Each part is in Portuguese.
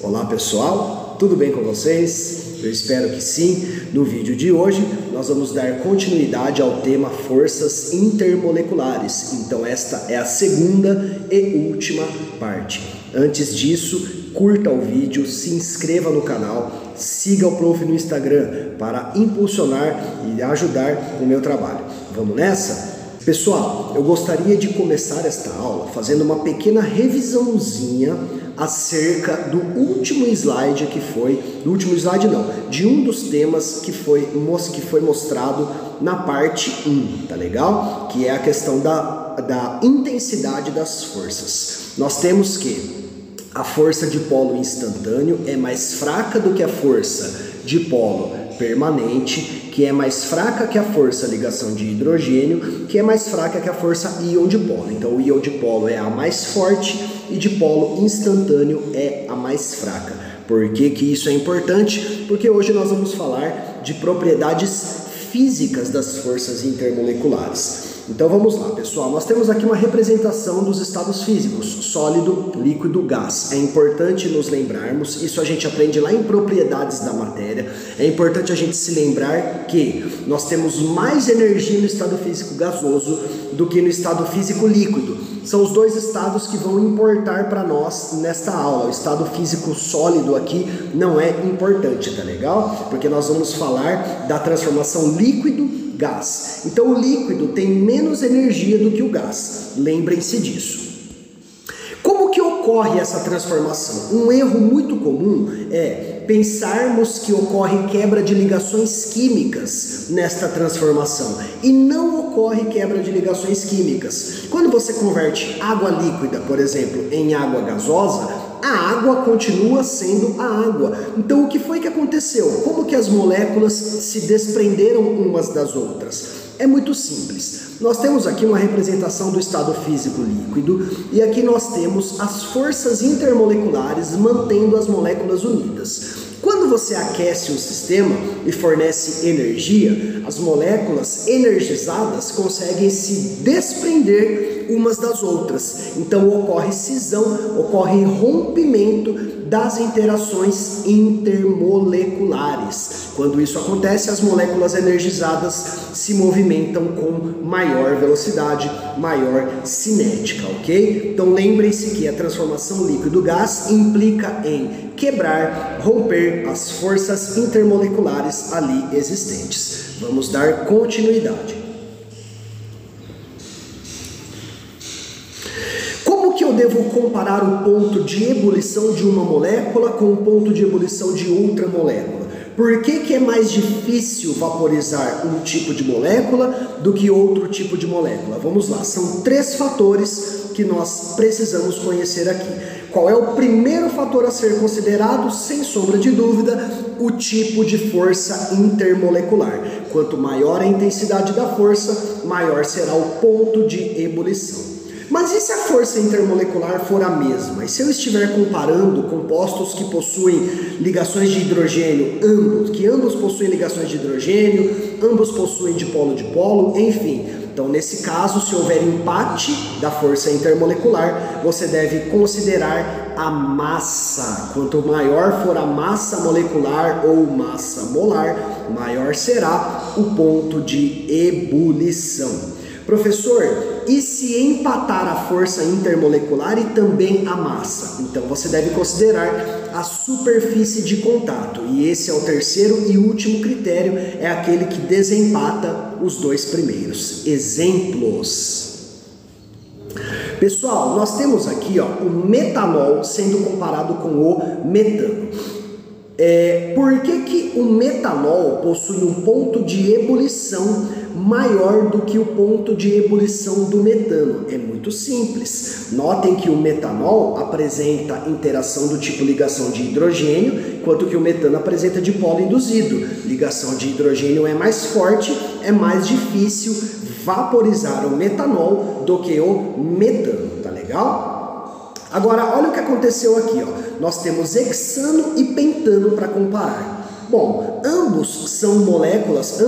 Olá pessoal, tudo bem com vocês? Eu espero que sim. No vídeo de hoje nós vamos dar continuidade ao tema forças intermoleculares. Então esta é a segunda e última parte. Antes disso, curta o vídeo, se inscreva no canal, siga o Prof no Instagram para impulsionar e ajudar o meu trabalho. Vamos nessa? Pessoal, eu gostaria de começar esta aula fazendo uma pequena revisãozinha acerca do último slide de um dos temas que foi mostrado na parte 1, tá legal? Que é a questão da intensidade das forças. Nós temos que a força de polo instantâneo é mais fraca do que a força de polo permanente, que é mais fraca que a força ligação de hidrogênio, que é mais fraca que a força íon dipolo. Então o íon dipolo é a mais forte e dipolo instantâneo é a mais fraca. Por que que isso é importante? Porque hoje nós vamos falar de propriedades físicas das forças intermoleculares. Então vamos lá, pessoal, nós temos aqui uma representação dos estados físicos, sólido, líquido, gás. É importante nos lembrarmos, isso a gente aprende lá em propriedades da matéria, é importante a gente se lembrar que nós temos mais energia no estado físico gasoso do que no estado físico líquido. São os dois estados que vão importar para nós nesta aula. O estado físico sólido aqui não é importante, tá legal? Porque nós vamos falar da transformação líquido-gás. Então o líquido tem menos energia do que o gás. Lembrem-se disso. Como que ocorre essa transformação? Um erro muito comum é pensarmos que ocorre quebra de ligações químicas nesta transformação. E não ocorre quebra de ligações químicas. Quando você converte água líquida, por exemplo, em água gasosa, a água continua sendo a água. Então o que foi que aconteceu? Como que as moléculas se desprenderam umas das outras? É muito simples. Nós temos aqui uma representação do estado físico líquido e aqui nós temos as forças intermoleculares mantendo as moléculas unidas. Quando você aquece um sistema e fornece energia, as moléculas energizadas conseguem se desprender umas das outras. Então ocorre cisão, ocorre rompimento das interações intermoleculares. Quando isso acontece, as moléculas energizadas se movimentam com maior velocidade, maior cinética, ok? Então lembrem-se que a transformação líquido-gás implica em quebrar, romper as forças intermoleculares ali existentes. Vamos dar continuidade. Como que eu devo comparar o ponto de ebulição de uma molécula com o ponto de ebulição de outra molécula? Por que que é mais difícil vaporizar um tipo de molécula do que outro tipo de molécula? Vamos lá, são 3 fatores que nós precisamos conhecer aqui. Qual é o primeiro fator a ser considerado? Sem sombra de dúvida, o tipo de força intermolecular. Quanto maior a intensidade da força, maior será o ponto de ebulição. Mas e se a força intermolecular for a mesma? E se eu estiver comparando compostos que possuem ligações de hidrogênio, ambos possuem ligações de hidrogênio, ambos possuem dipolo-dipolo, enfim. Então, nesse caso, se houver empate da força intermolecular, você deve considerar a massa. Quanto maior for a massa molecular ou massa molar, maior será o ponto de ebulição. Professor, e se empatar a força intermolecular e também a massa? Então você deve considerar a superfície de contato. E esse é o terceiro e último critério, é aquele que desempata os dois primeiros. Exemplos. Pessoal, nós temos aqui o metanol sendo comparado com o metano. Por que o metanol possui um ponto de ebulição maior do que o ponto de ebulição do metano? É muito simples. Notem que o metanol apresenta interação do tipo ligação de hidrogênio, enquanto que o metano apresenta dipolo induzido. Ligação de hidrogênio é mais forte, é mais difícil vaporizar o metanol do que o metano, tá legal? Agora, olha o que aconteceu aqui, Nós temos hexano e pentano para comparar. Bom, ambas são moléculas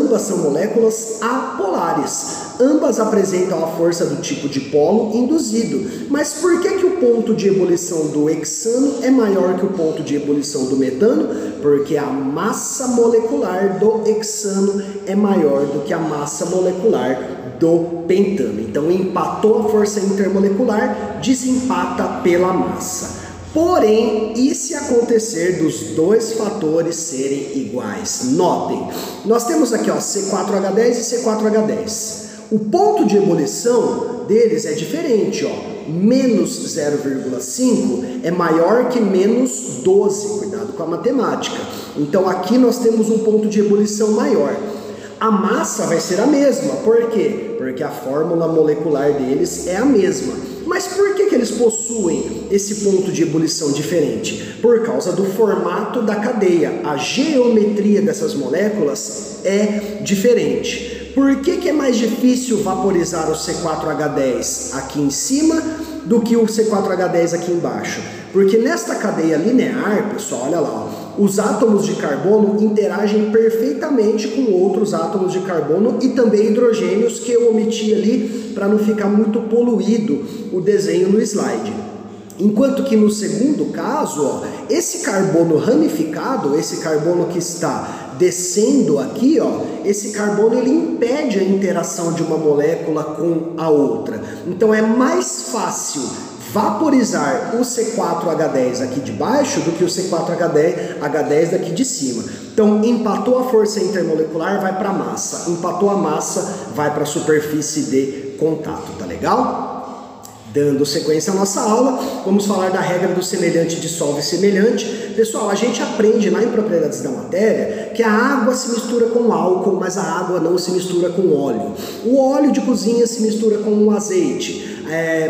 apolares. Ambas apresentam a força do tipo dipolo induzido. Mas por que o ponto de ebulição do hexano é maior que o ponto de ebulição do metano? Porque a massa molecular do hexano é maior do que a massa molecular do pentano. Então, empatou a força intermolecular, desempata pela massa. Porém, e se acontecer dos dois fatores serem iguais? Notem, nós temos aqui ó, C4H10 e C4H10. O ponto de ebulição deles é diferente, ó. Menos 0,5 é maior que menos 12, cuidado com a matemática. Então aqui nós temos um ponto de ebulição maior. A massa vai ser a mesma, por quê? Porque a fórmula molecular deles é a mesma. Mas por que eles possuem esse ponto de ebulição diferente? Por causa do formato da cadeia. A geometria dessas moléculas é diferente. Por que é mais difícil vaporizar o C4H10 aqui em cima do que o C4H10 aqui embaixo? Porque nesta cadeia linear, pessoal, olha lá, ó, os átomos de carbono interagem perfeitamente com outros átomos de carbono e também hidrogênios, que eu omiti ali para não ficar muito poluído o desenho no slide. Enquanto que no segundo caso, ó, esse carbono ramificado, esse carbono que está descendo aqui, ó, esse carbono ele impede a interação de uma molécula com a outra. Então é mais fácil vaporizar o C4H10 aqui de baixo do que o C4H10 daqui de cima. Então, empatou a força intermolecular, vai para a massa. Empatou a massa, vai para a superfície de contato, tá legal? Dando sequência à nossa aula, vamos falar da regra do semelhante dissolve semelhante. Pessoal, a gente aprende lá em propriedades da matéria que a água se mistura com álcool, mas a água não se mistura com óleo. O óleo de cozinha se mistura com o azeite,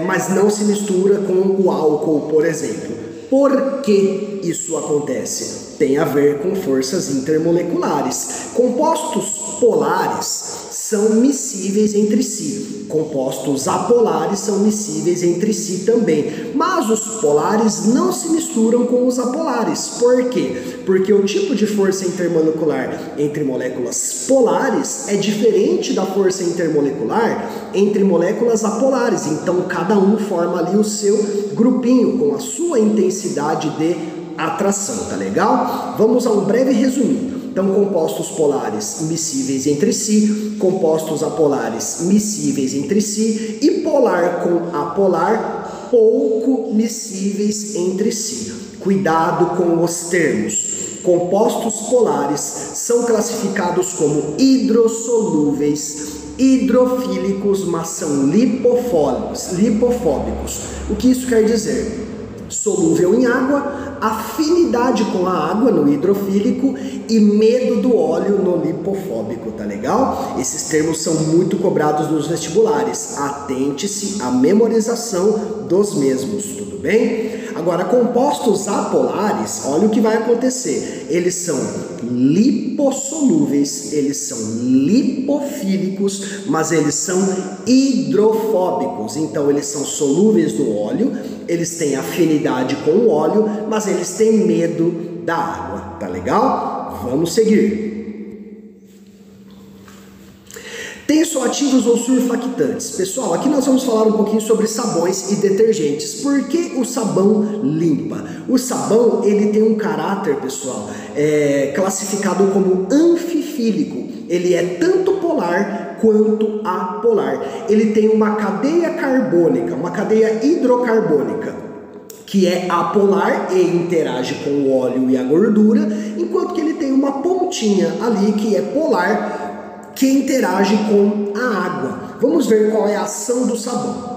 mas não se mistura com o álcool, por exemplo. Por que isso acontece? Tem a ver com forças intermoleculares. Compostos polares são miscíveis entre si. Compostos apolares são miscíveis entre si também. Mas os polares não se misturam com os apolares. Por quê? Porque o tipo de força intermolecular entre moléculas polares é diferente da força intermolecular entre moléculas apolares. Então, cada um forma ali o seu grupinho com a sua intensidade de atração, tá legal? Vamos a um breve resuminho. Então, compostos polares miscíveis entre si, compostos apolares miscíveis entre si e polar com apolar pouco miscíveis entre si. Cuidado com os termos. Compostos polares são classificados como hidrossolúveis, hidrofílicos, mas são lipofóbicos. O que isso quer dizer? Solúvel em água, afinidade com a água no hidrofílico e medo do óleo no lipofóbico, tá legal? Esses termos são muito cobrados nos vestibulares. Atente-se à memorização dos mesmos, tudo bem? Agora, compostos apolares, olha o que vai acontecer. Eles são lipossolúveis, eles são lipofílicos, mas eles são hidrofóbicos. Então, eles são solúveis no óleo, eles têm afinidade com o óleo, mas eles têm medo da água, tá legal? Vamos seguir. Tensoativos ou surfactantes. Pessoal, aqui nós vamos falar um pouquinho sobre sabões e detergentes. Por que o sabão limpa? O sabão, ele tem um caráter, pessoal, classificado como anfifílico. Ele é tanto polar quanto apolar. Ele tem uma cadeia carbônica, uma cadeia hidrocarbônica, que é apolar e interage com o óleo e a gordura, enquanto que ele tem uma pontinha ali que é polar, que interage com a água. Vamos ver qual é a ação do sabão.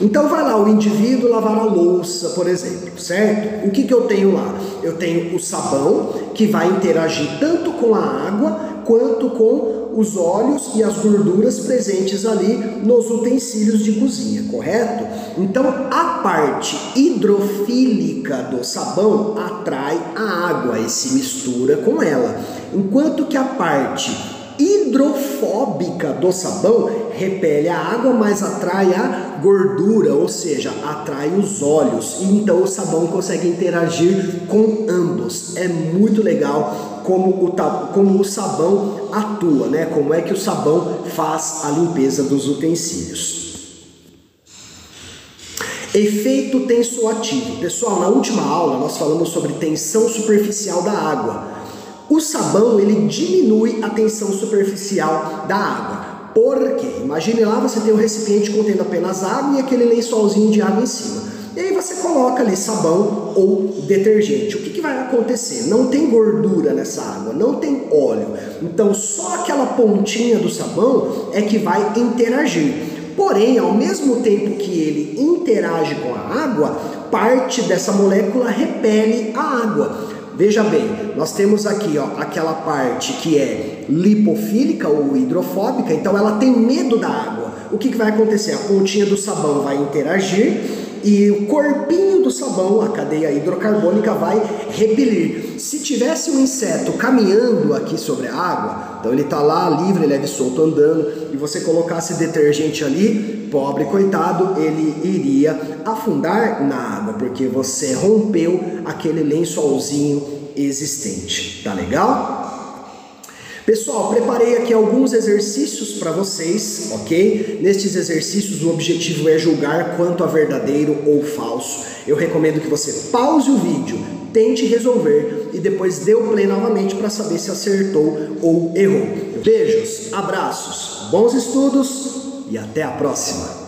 Então vai lá o indivíduo lavar a louça, por exemplo, certo? O que eu tenho lá? Eu tenho o sabão, que vai interagir tanto com a água quanto com os óleos e as gorduras presentes ali nos utensílios de cozinha, correto? Então a parte hidrofílica do sabão atrai a água e se mistura com ela, enquanto que a parte hidrofóbica do sabão repele a água, mas atrai a gordura, ou seja, atrai os óleos, e então o sabão consegue interagir com ambos. É muito legal como o sabão atua, né? Como é que o sabão faz a limpeza dos utensílios. Efeito tensoativo. Pessoal, na última aula nós falamos sobre tensão superficial da água. O sabão, ele diminui a tensão superficial da água. Por quê? Imagine lá, você tem um recipiente contendo apenas água e aquele lençolzinho de água em cima. E aí você coloca ali sabão ou detergente. O que vai acontecer? Não tem gordura nessa água, não tem óleo. Então só aquela pontinha do sabão é que vai interagir. Porém, ao mesmo tempo que ele interage com a água, parte dessa molécula repele a água. Veja bem, nós temos aqui aquela parte que é lipofílica ou hidrofóbica, então ela tem medo da água. O que vai acontecer? A pontinha do sabão vai interagir e o corpinho do sabão, a cadeia hidrocarbônica, vai repelir. Se tivesse um inseto caminhando aqui sobre a água, então ele está lá livre, leve e solto andando, e você colocasse detergente ali, pobre coitado, ele iria afundar na água, porque você rompeu aquele lençolzinho existente. Tá legal? Pessoal, preparei aqui alguns exercícios para vocês, ok? Nestes exercícios o objetivo é julgar quanto a verdadeiro ou falso. Eu recomendo que você pause o vídeo, tente resolver e depois dê o play novamente para saber se acertou ou errou. Beijos, abraços, bons estudos e até a próxima!